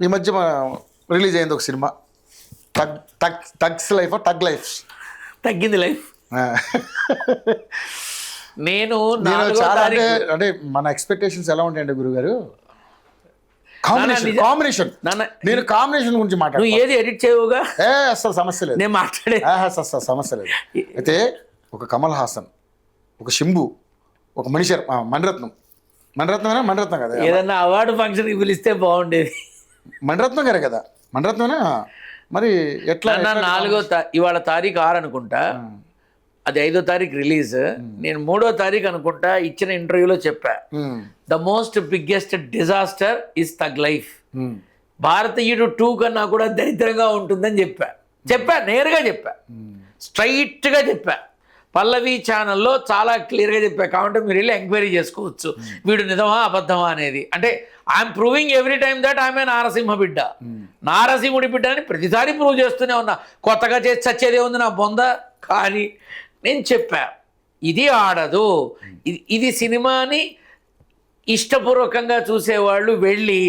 ఈ మధ్య రిలీజ్ అయింది ఒక cinema, tugs life, tug life. తగ్గింది లైఫ్. నేను చాలా అంటే మన ఎక్స్పెక్టేషన్స్ ఎలా ఉంటాయండి గురుగారు? కాంబినేషన్ నేను కాంబినేషన్ గురించి మాట్లాడు. నువ్వు ఏది ఎడిట్ చేయవుగా? అసలు సమస్య లేదు, నేను మాట్లాడే అసలు సమస్య లేదు. అయితే ఒక కమల్ హాసన్, ఒక శంభు, ఒక మణిరత్నం కదా, ఏదన్నా అవార్డు ఫంక్షన్కి పిలిస్తే బాగుండేది. మణిరత్నం గారే కదా, మణిరత్నమేనా? మరి ఎట్లా? ఇవాళ తారీఖు 6 అనుకుంటా, అది 5వ తారీఖు రిలీజ్. నేను 3వ తారీఖు అనుకుంటా ఇచ్చిన ఇంటర్వ్యూలో చెప్పా, the most biggest disaster is తగ్ లైఫ్. భారతీయుడు 2 కన్నా కూడా దరిద్రంగా ఉంటుందని చెప్పా, నేరుగా చెప్పా, స్ట్రైట్గా చెప్పా. పల్లవి ఛానల్లో చాలా క్లియర్గా చెప్పా. కాబట్టి మీరు వెళ్ళి ఎంక్వైరీ చేసుకోవచ్చు, వీడు నిజమా అబద్ధమా అనేది. అంటే I'm proving every time that I'm a Narasimha బిడ్డ, నారసింహుడి బిడ్డ అని ప్రతిసారి ప్రూవ్ చేస్తూనే ఉన్నా. కొత్తగా చేసి చచ్చేదే ఉంది నా బొంద. కానీ నేను చెప్పా, ఇది ఆడదు. ఇది సినిమాని ఇష్టపూర్వకంగా చూసేవాళ్ళు వెళ్ళి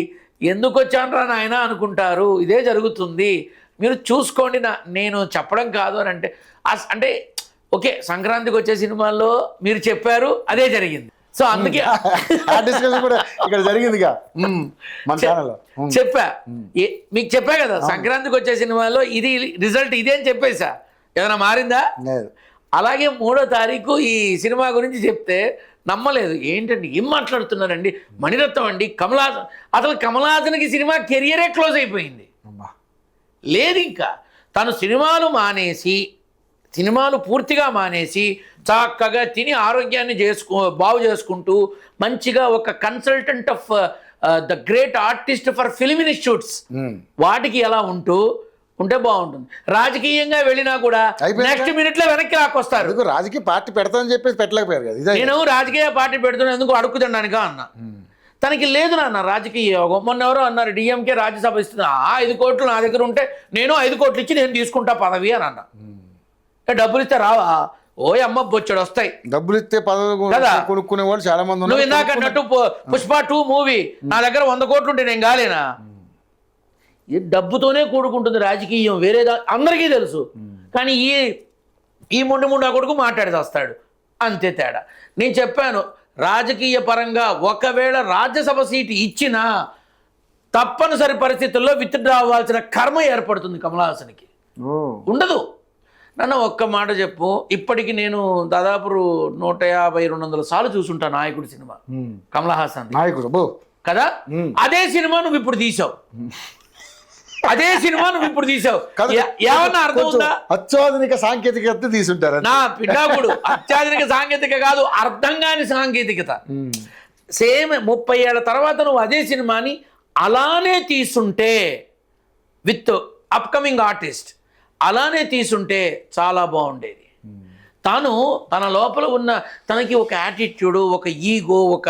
ఎందుకు వచ్చానరా నాయన అనుకుంటారు. ఇదే జరుగుతుంది, మీరు చూసుకోండి. నేను చెప్పడం కాదు అని అంటే ఓకే, సంక్రాంతికి వచ్చే సినిమాల్లో మీరు చెప్పారు, అదే జరిగింది. సో అందుకే ఇక్కడ జరిగిందిగా చెప్పా, మీకు చెప్పా కదా, సంక్రాంతికి వచ్చే సినిమాలో ఇది రిజల్ట్ ఇదే అని చెప్పేసా. ఏదైనా మారిందా? అలాగే 3వ తారీఖు ఈ సినిమా గురించి చెప్తే నమ్మలేదు. ఏంటండి ఏం మాట్లాడుతున్నారండి, మణిరత్నం అండి, కమల్ హాసన్. అసలు కమల్ హాసన్కి సినిమా కెరియరే క్లోజ్ అయిపోయింది. లేదు, ఇంకా తను సినిమాలు పూర్తిగా మానేసి చక్కగా తిని ఆరోగ్యాన్ని బాగు చేసుకుంటూ మంచిగా ఒక consultant of the great artist for film institutes వాటికి ఎలా ఉంటే బాగుంటుంది. రాజకీయంగా వెళ్ళినా కూడా నెక్స్ట్ మినిట్లో వెనక్కి లాక్కొస్తారు. రాజకీయ పార్టీ పెడతానని చెప్పేసి పెట్టలేకపోయారు కదా. నేను రాజకీయ పార్టీ పెడుతున్నా ఎందుకు అడుక్కు తినడానికా అన్న. తనకి లేదు నాన్న రాజకీయ యోగం. మొన్న ఎవరో అన్నారు డిఎంకే రాజ్యసభ ఇస్తుంది, 5 కోట్లు నా దగ్గర ఉంటే నేను 5 కోట్లు ఇచ్చి నేను తీసుకుంటా పదవి అని అన్న. డబ్బులు ఇస్తే రావా? ఓ అమ్మ బొచ్చడు వస్తాయి. డబ్బులు ఇస్తే పదవి కొనుక్కునే వాళ్ళు చాలా మంది. నువ్వు ఇందాక అన్నట్టు పుష్ప 2 మూవీ నా దగ్గర 100 కోట్లు ఉంటే నేను కాలేనా? ఇది డబ్బుతోనే కూడుకుంటుంది రాజకీయం, వేరే అందరికీ తెలుసు. కానీ ఈ ముండా కొడుకు మాట్లాడి వస్తాడు, అంతే తేడా. నేను చెప్పాను, రాజకీయ పరంగా ఒకవేళ రాజ్యసభ సీటు ఇచ్చినా తప్పనిసరి పరిస్థితుల్లో విత్డ్రా అవ్వాల్సిన కర్మ ఏర్పడుతుంది కమల్ హాసన్కి. ఉండదు. నన్ను ఒక్క మాట చెప్పు, ఇప్పటికి నేను దాదాపు 150-200 సార్లు చూసుంటా నాయకుడు సినిమా, కమల్ హాసన్ నాయకుడు కదా. అదే సినిమా నువ్వు ఇప్పుడు తీసావు, ఏమన్నా అర్థం ఉందా? అత్యాధునిక సాంకేతికత తీసుంటారు నా పిల్లాకుడు. అత్యాధునిక సాంకేతిక కాదు, అర్థం కాని సాంకేతికత. సేమ్ 30 ఏళ్ల తర్వాత నువ్వు అదే సినిమాని అలానే తీసుంటే, విత్ అప్కమింగ్ ఆర్టిస్ట్ అలానే తీసుంటే చాలా బాగుండేది. తన లోపల ఉన్న తనకి ఒక యాటిట్యూడ్, ఒక ఈగో, ఒక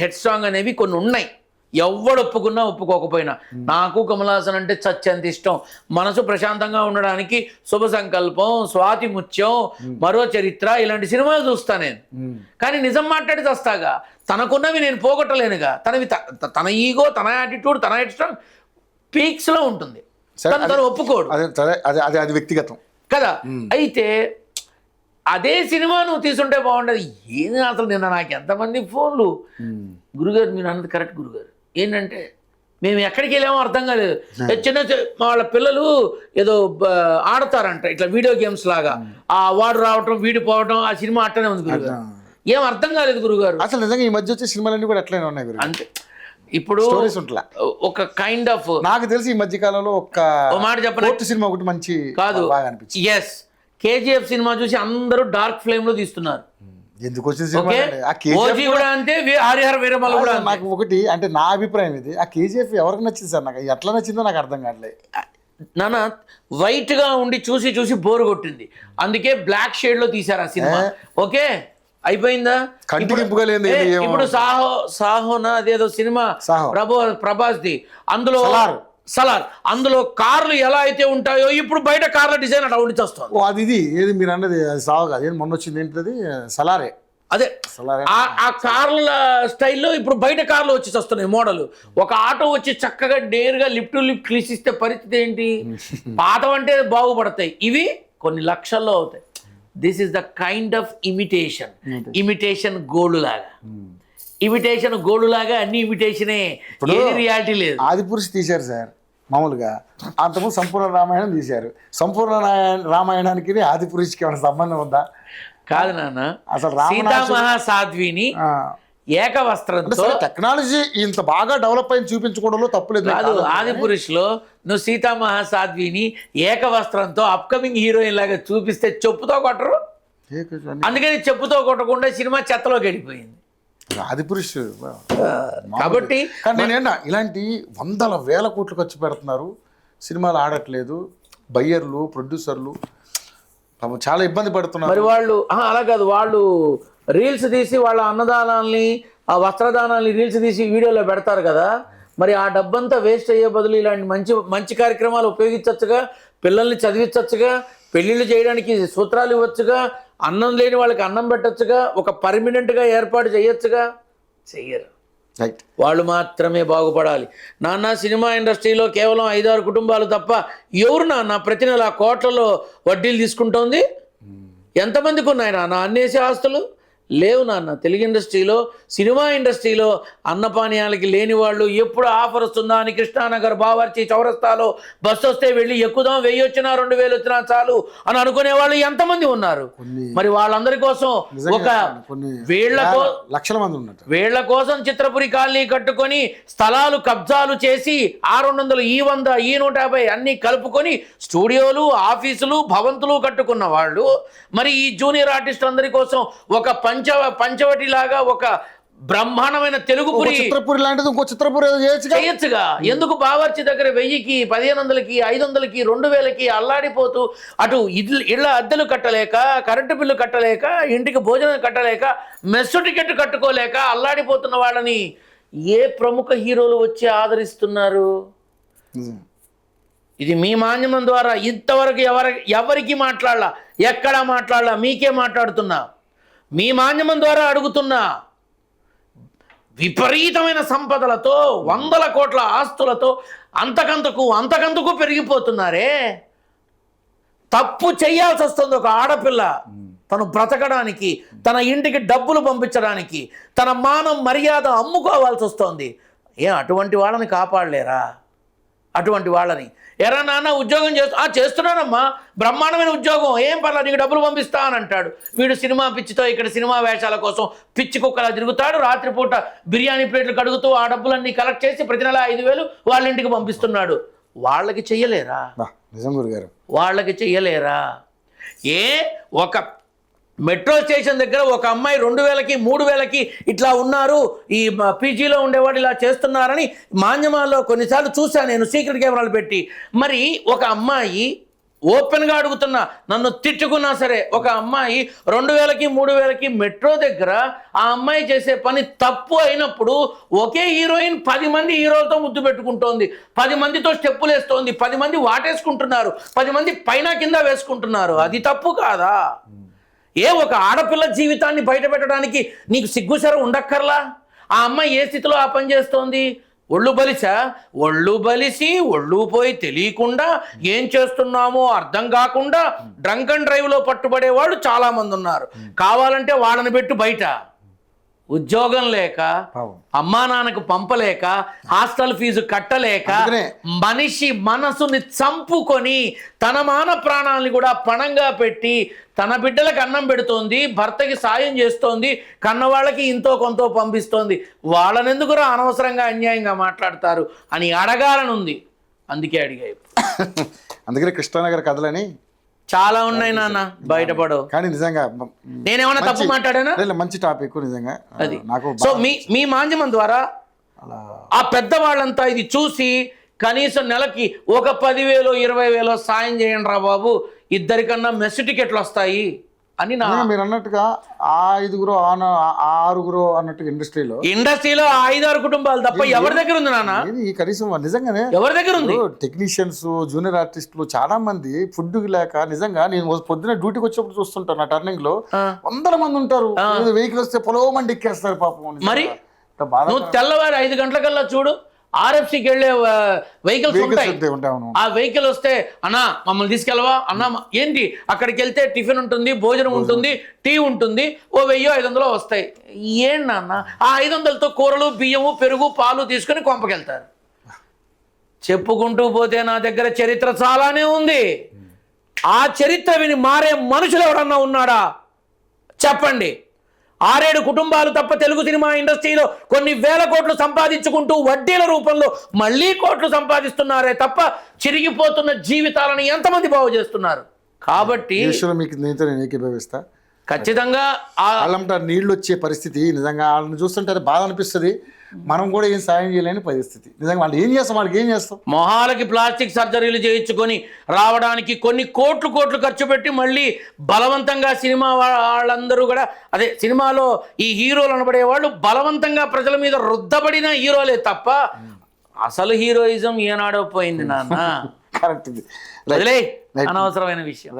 హెడ్ స్ట్రాంగ్ అనేవి కొన్ని ఉన్నాయి. ఎవడు ఒప్పుకున్నా ఒప్పుకోకపోయినా నాకు కమల్ హాసన్ అంటే చచ్చేంత ఇష్టం. మనసు ప్రశాంతంగా ఉండడానికి శుభ సంకల్పం, స్వాతి ముత్యం, మరో చరిత్ర ఇలాంటి సినిమాలు చూస్తా నేను. కానీ నిజం మాట్లాడి చస్తాగా, తనకున్నవి నేను పోగొట్టలేనుగా. తన ఈగో, తన యాటిట్యూడ్, తన హెడ్ స్ట్రాంగ్ పీక్స్లో ఉంటుంది. తను ఒప్పుకోడు, అది వ్యక్తిగతం కదా. అయితే అదే సినిమా నువ్వు తీసుంటే బాగుండేది. ఏది అసలు నిన్న నాకు ఎంతమంది ఫోన్లు, గురుగారు మీరు అన్నది కరెక్ట్ గురుగారు, ఏంటంటే మేము ఎక్కడికి వెళ్ళామో అర్థం కాలేదు. చిన్న వాళ్ళ పిల్లలు ఏదో ఆడతారంట ఇట్లా వీడియో గేమ్స్ లాగా, ఆ వాడు రావటం వీడి పోవటం, ఆ సినిమా అట్టనే ఉంది గురుగారు. ఏం అర్థం కాలేదు గురుగారు. అసలు నిజంగా ఈ మధ్య వచ్చే సినిమాలన్నీ కూడా అట్లనే ఉన్నాయి. అంతే. ఇప్పుడు ఒక కైండ్ ఆఫ్, నాకు తెలిసి ఈ మధ్య కాలంలో ఒక మాట చెప్పండి, సినిమా ఒకటి మంచి బాగా అనిపించింది. ఎస్, కేజీఎఫ్ సినిమా చూసి అందరూ డార్క్ ఫ్లేమ్ లో తీస్తున్నారు. ఎందుకు వచ్చింది అంటే హరిహర వీరమల కూడా. నాకు ఒకటి అంటే నా అభిప్రాయం ఇది, ఆ కేజీఎఫ్ ఎవరికి నచ్చింది సార్? నాకు ఎట్లా నచ్చిందో నాకు అర్థం కావట్లేదు. నాన్న వైట్ గా ఉండి చూసి బోర్ కొట్టింది, అందుకే బ్లాక్ షేడ్ లో తీశారు ఆ సినిమా. ఓకే, అయిపోయిందా? ఇప్పుడు సాహోనా అదేదో సినిమా ప్రభాస్ది, అందులో సలార్, అందులో కార్లు ఎలా అయితే ఉంటాయో ఇప్పుడు బయట కార్ల డిజైన్ అట్లా ఉండి వస్తుంది. అది ఇది ఏది మీరు అన్నది సాగు కాదు, మొన్న వచ్చింది ఏంటది సలారే. అదే ఆ కార్ల స్టైల్లో ఇప్పుడు బయట కార్లు వచ్చి వస్తున్నాయి మోడల్. ఒక ఆటో వచ్చి చక్కగా నేరుగా లిఫ్ట్ టు లిఫ్ట్ క్లిసిస్తే పరిస్థితి ఏంటి? పాతవంటే బాగుపడతాయి, ఇవి కొన్ని లక్షల్లో అవుతాయి. This is the kind of imitation gold లాగా. ఇమిటేషన్ గోల్డ్ లాగా అన్ని ఇమిటేషనే, ఏది రియాలిటీ లేదు. ఆదిపురుష్ తీశారు సార్ మామూలుగా, అంతకుముందు సంపూర్ణ రామాయణం తీశారు. సంపూర్ణ రామాయణానికి ఆదిపురుషుకి ఏమైనా సంబంధం ఉందా? కాదు నాన్న, అసలు సీతామహాసాధ్విని ఏకవస్త్రంతో టెక్నాలజీ ఇంత బాగా డెవలప్ అయింది చూపించుకోవడంలో తప్పులేదు. కాదు, ఆదిపురుషులో నువ్వు సీతామహాసాధ్విని ఏకవస్త్రంతో అప్కమింగ్ హీరోయిన్ లాగా చూపిస్తే చెప్పుతో కొట్టరు. అందుకని చెప్పుతో కొట్టకుండా సినిమా చెత్తలోకి వెళ్ళిపోయింది. ఆదిపురుష్ కాబట్టి నేనేనా ఇలాంటి వందల వేల కోట్లు ఖర్చు పెడుతున్నారు, సినిమాలు ఆడట్లేదు, బయ్యర్లు ప్రొడ్యూసర్లు చాలా ఇబ్బంది పడుతున్నారు. మరి వాళ్ళు అలా కాదు, వాళ్ళు రీల్స్ తీసి వాళ్ళ అన్నదానాల్ని ఆ వస్త్రదానాల్ని రీల్స్ తీసి వీడియోలో పెడతారు కదా. మరి ఆ డబ్బంతా వేస్ట్ అయ్యే బదులు ఇలాంటి మంచి మంచి కార్యక్రమాలు ఉపయోగించవచ్చుగా, పిల్లల్ని చదివించవచ్చుగా, పెళ్ళిళ్ళు చేయడానికి సూత్రాలు ఇవ్వచ్చుగా, అన్నం లేని వాళ్ళకి అన్నం పెట్టచ్చుగా, ఒక పర్మనెంట్గా ఏర్పాటు చేయొచ్చుగా. చెయ్యరు. రైట్, వాళ్ళు మాత్రమే బాగుపడాలి. నాన్న సినిమా ఇండస్ట్రీలో కేవలం 5-6 కుటుంబాలు తప్ప ఎవరు నాన్న ప్రతి నెల కోట్లలో వడ్డీలు తీసుకుంటోంది? ఎంతమందికి ఉన్నాయి నాన్న అన్నేసి ఆస్తులు? లేవు నాన్న. తెలుగు ఇండస్ట్రీలో, సినిమా ఇండస్ట్రీలో అన్నపానీయాలకి లేని వాళ్ళు, ఎప్పుడు ఆఫర్ వస్తుందా అని కృష్ణానగర్, బావర్చి, చౌరస్తాలో బస్సు వస్తే వెళ్ళి ఎక్కుదాం, 1000 వచ్చినా 2000 వచ్చినా చాలు అని అనుకునే వాళ్ళు ఎంతమంది ఉన్నారు? మరి వాళ్ళందరి కోసం ఒక లక్షల మంది ఉన్నారు. వీళ్ళ కోసం చిత్రపురి కాలనీ కట్టుకొని స్థలాలు కబ్జాలు చేసి 600 ఈ 100 ఈ 150 అన్ని కలుపుకొని స్టూడియోలు, ఆఫీసులు, భవంతులు కట్టుకున్న వాళ్ళు మరి ఈ జూనియర్ ఆర్టిస్టులందరి కోసం ఒక పంచవటి లాగా ఒక బ్రహ్మాండమైన తెలుగుపురి, చిత్రపురి లాంటిది ఇంకో చిత్రపురి చేయొచ్చుగా. ఎందుకు బావర్చి దగ్గర 1000కి, 1500కి, 500కి, 2000కి అల్లాడిపోతూ అటు ఇళ్ళ అద్దెలు కట్టలేక, కరెంటు బిల్లు కట్టలేక, ఇంటికి భోజనం కట్టలేక, మెస్సు టికెట్ కట్టుకోలేక అల్లాడిపోతున్న వాళ్ళని ఏ ప్రముఖ హీరోలు వచ్చి ఆదరిస్తున్నారు? ఇది మీ మాధ్యమం ద్వారా ఇంతవరకు ఎవరికి మాట్లాడాల, ఎక్కడా మాట్లాడాల, మీకే మాట్లాడుతున్నా. మీ మాధ్యమం ద్వారా అడుగుతున్నా. విపరీతమైన సంపదలతో, 100 కోట్ల ఆస్తులతో అంతకంతకు పెరిగిపోతున్నారే. తప్పు చేయాల్సి వస్తుంది ఒక ఆడపిల్ల తను బ్రతకడానికి, తన ఇంటికి డబ్బులు పంపించడానికి, తన మానం మర్యాద అమ్ముకోవాల్సి వస్తుంది. అటువంటి వాళ్ళని కాపాడలేరా? అటువంటి వాళ్ళని ఎరా నాన్న ఉద్యోగం చేస్తున్నానమ్మా, బ్రహ్మాండమైన ఉద్యోగం, ఏం పర్లేదు నీకు డబ్బులు పంపిస్తా అని అంటాడు. వీడు సినిమా పిచ్చితో ఇక్కడ సినిమా వేషాల కోసం పిచ్చి కుక్కలా తిరుగుతాడు. రాత్రిపూట బిర్యానీ ప్లేట్లు కడుగుతూ ఆ డబ్బులన్నీ కలెక్ట్ చేసి ప్రతి నెల 5000 వాళ్ళ ఇంటికి పంపిస్తున్నాడు. వాళ్ళకి చెయ్యలేరా? నిజం గురుగారు, వాళ్ళకి చెయ్యలేరా? ఒక మెట్రో స్టేషన్ దగ్గర ఒక అమ్మాయి 2000కి 3000కి ఇట్లా ఉన్నారు, ఈ పీజీలో ఉండేవాడు ఇలా చేస్తున్నారని మాధ్యమాల్లో కొన్నిసార్లు చూశాను నేను, సీక్రెట్ కెమెరాలు పెట్టి. మరి ఒక అమ్మాయి ఓపెన్గా అడుగుతున్నా, నన్ను తిట్టుకున్నా సరే, ఒక అమ్మాయి 2000కి 3000కి మెట్రో దగ్గర ఆ అమ్మాయి చేసే పని తప్పు అయినప్పుడు ఒకే హీరోయిన్ 10 మంది హీరోలతో ముద్దు పెట్టుకుంటోంది, 10 మందితో స్టెప్పులు వేస్తోంది, 10 మంది వాటేసుకుంటున్నారు, 10 మంది పైన కింద వేసుకుంటున్నారు. అది తప్పు కాదా? ఒక ఆడపిల్ల జీవితాన్ని బయట పెట్టడానికి నీకు సిగ్గుసర ఉండక్కర్లా? ఆ అమ్మాయి ఏ స్థితిలో ఆ పని చేస్తోంది? ఒళ్ళు బలిసి ఒళ్ళు పోయి తెలియకుండా ఏం చేస్తున్నామో అర్థం కాకుండా డ్రంక్ అండ్ డ్రైవ్లో పట్టుబడేవాళ్ళు చాలామంది ఉన్నారు. కావాలంటే వాళ్ళని పెట్టు బయట. ఉద్యోగం లేక, అమ్మా నాన్నకు పంపలేక, హాస్టల్ ఫీజు కట్టలేక మనిషి మనసుని చంపుకొని తన మాన ప్రాణాలని కూడా పణంగా పెట్టి తన బిడ్డలకు అన్నం పెడుతోంది, భర్తకి సాయం చేస్తోంది, కన్నవాళ్ళకి ఇంతో కొంత పంపిస్తోంది. వాళ్ళనెందుకురా అనవసరంగా అన్యాయంగా మాట్లాడతారు అని అడగాలనుంది. అందుకే అడిగాయి. అందుకనే కృష్ణానగర్ కథలని చాలా ఉన్నాయి నాన్న, బయటపడవు. కానీ నిజంగా నేనేమన్నా తప్పు మాట్లాడానా? మంచి టాపిక్ నిజంగా అది. సో మీ మాధ్యమం ద్వారా ఆ పెద్దవాళ్ళంతా ఇది చూసి కనీసం నెలకి ఒక 10,000 20,000 సాయం చేయండి రా బాబు, ఇద్దరికన్నా మెస్ టికెట్లు వస్తాయి అని నా మీరు అన్నట్టుగా ఆ 5గురు ఆ 6గురు అన్నట్టుగా ఇండస్ట్రీలో ఇండస్ట్రీలో 5-6 కుటుంబాలు తప్ప ఎవరి దగ్గర ఉంది నాన్న? ఈ కనీసం నిజంగానే ఎవరి దగ్గర ఉంది? టెక్నీషియన్స్, జూనియర్ ఆర్టిస్టులు చాలా మంది ఫుడ్ లేక నిజంగా నేను పొద్దున్న డ్యూటీకి వచ్చినప్పుడు చూస్తుంటాను నా టర్నింగ్ లో వందల మంది ఉంటారు. వెహికల్ వస్తే పొలవమండి ఎక్కేస్తారు పాపం. మరి నువ్వు తెల్లవారు 5 గంటలకల్లా చూడు, RFCకి వెళ్ళే వెహికల్స్ ఉంటాయి. ఆ వెహికల్ వస్తే అన్నా మమ్మల్ని తీసుకెళ్ళవా అన్నా, ఏంటి అక్కడికి వెళ్తే టిఫిన్ ఉంటుంది, భోజనం ఉంటుంది, టీ ఉంటుంది, ఓ 1000-500 వస్తాయి. ఏంటన్నా ఆ 500తో కూరలు, బియ్యము, పెరుగు, పాలు తీసుకొని కొంపకెళ్తారు. చెప్పుకుంటూ పోతే నా దగ్గర చరిత్ర చాలానే ఉంది. ఆ చరిత్ర విని మారే మనుషులు ఎవరన్నా ఉన్నాడా చెప్పండి. 6-7 కుటుంబాలు తప్ప తెలుగు సినిమా ఇండస్ట్రీలో కొన్ని వేల కోట్లు సంపాదించుకుంటూ వడ్డీల రూపంలో మళ్ళీ కోట్లు సంపాదిస్తున్నారే తప్ప చిరిగిపోతున్న జీవితాలను ఎంతమంది బాగు చేస్తున్నారు? కాబట్టి మీకు నేను ఏకీభవిస్తా. ఖచ్చితంగా వాళ్ళంట నీళ్ళు వచ్చే పరిస్థితి నిజంగా వాళ్ళని చూస్తుంటే బాధ అనిపిస్తుంది. మనం కూడా ఏం సాయం చేయలేని పరిస్థితి. నిజంగా వాళ్ళు ఏం చేస్తాం, వాళ్ళకి ఏం చేస్తాం? మొహాలకి ప్లాస్టిక్ సర్జరీలు చేయించుకొని రావడానికి కొన్ని కోట్లు ఖర్చు పెట్టి మళ్ళీ బలవంతంగా సినిమా వాళ్ళందరూ కూడా అదే సినిమాలో ఈ హీరోలు అనబడే వాళ్ళు బలవంతంగా ప్రజల మీద రుద్దబడిన హీరోలే తప్ప అసలు హీరోయిజం ఏనాడో పోయింది నాన్న. కరెక్ట్. వదిలే, అనవసరమైన విషయం.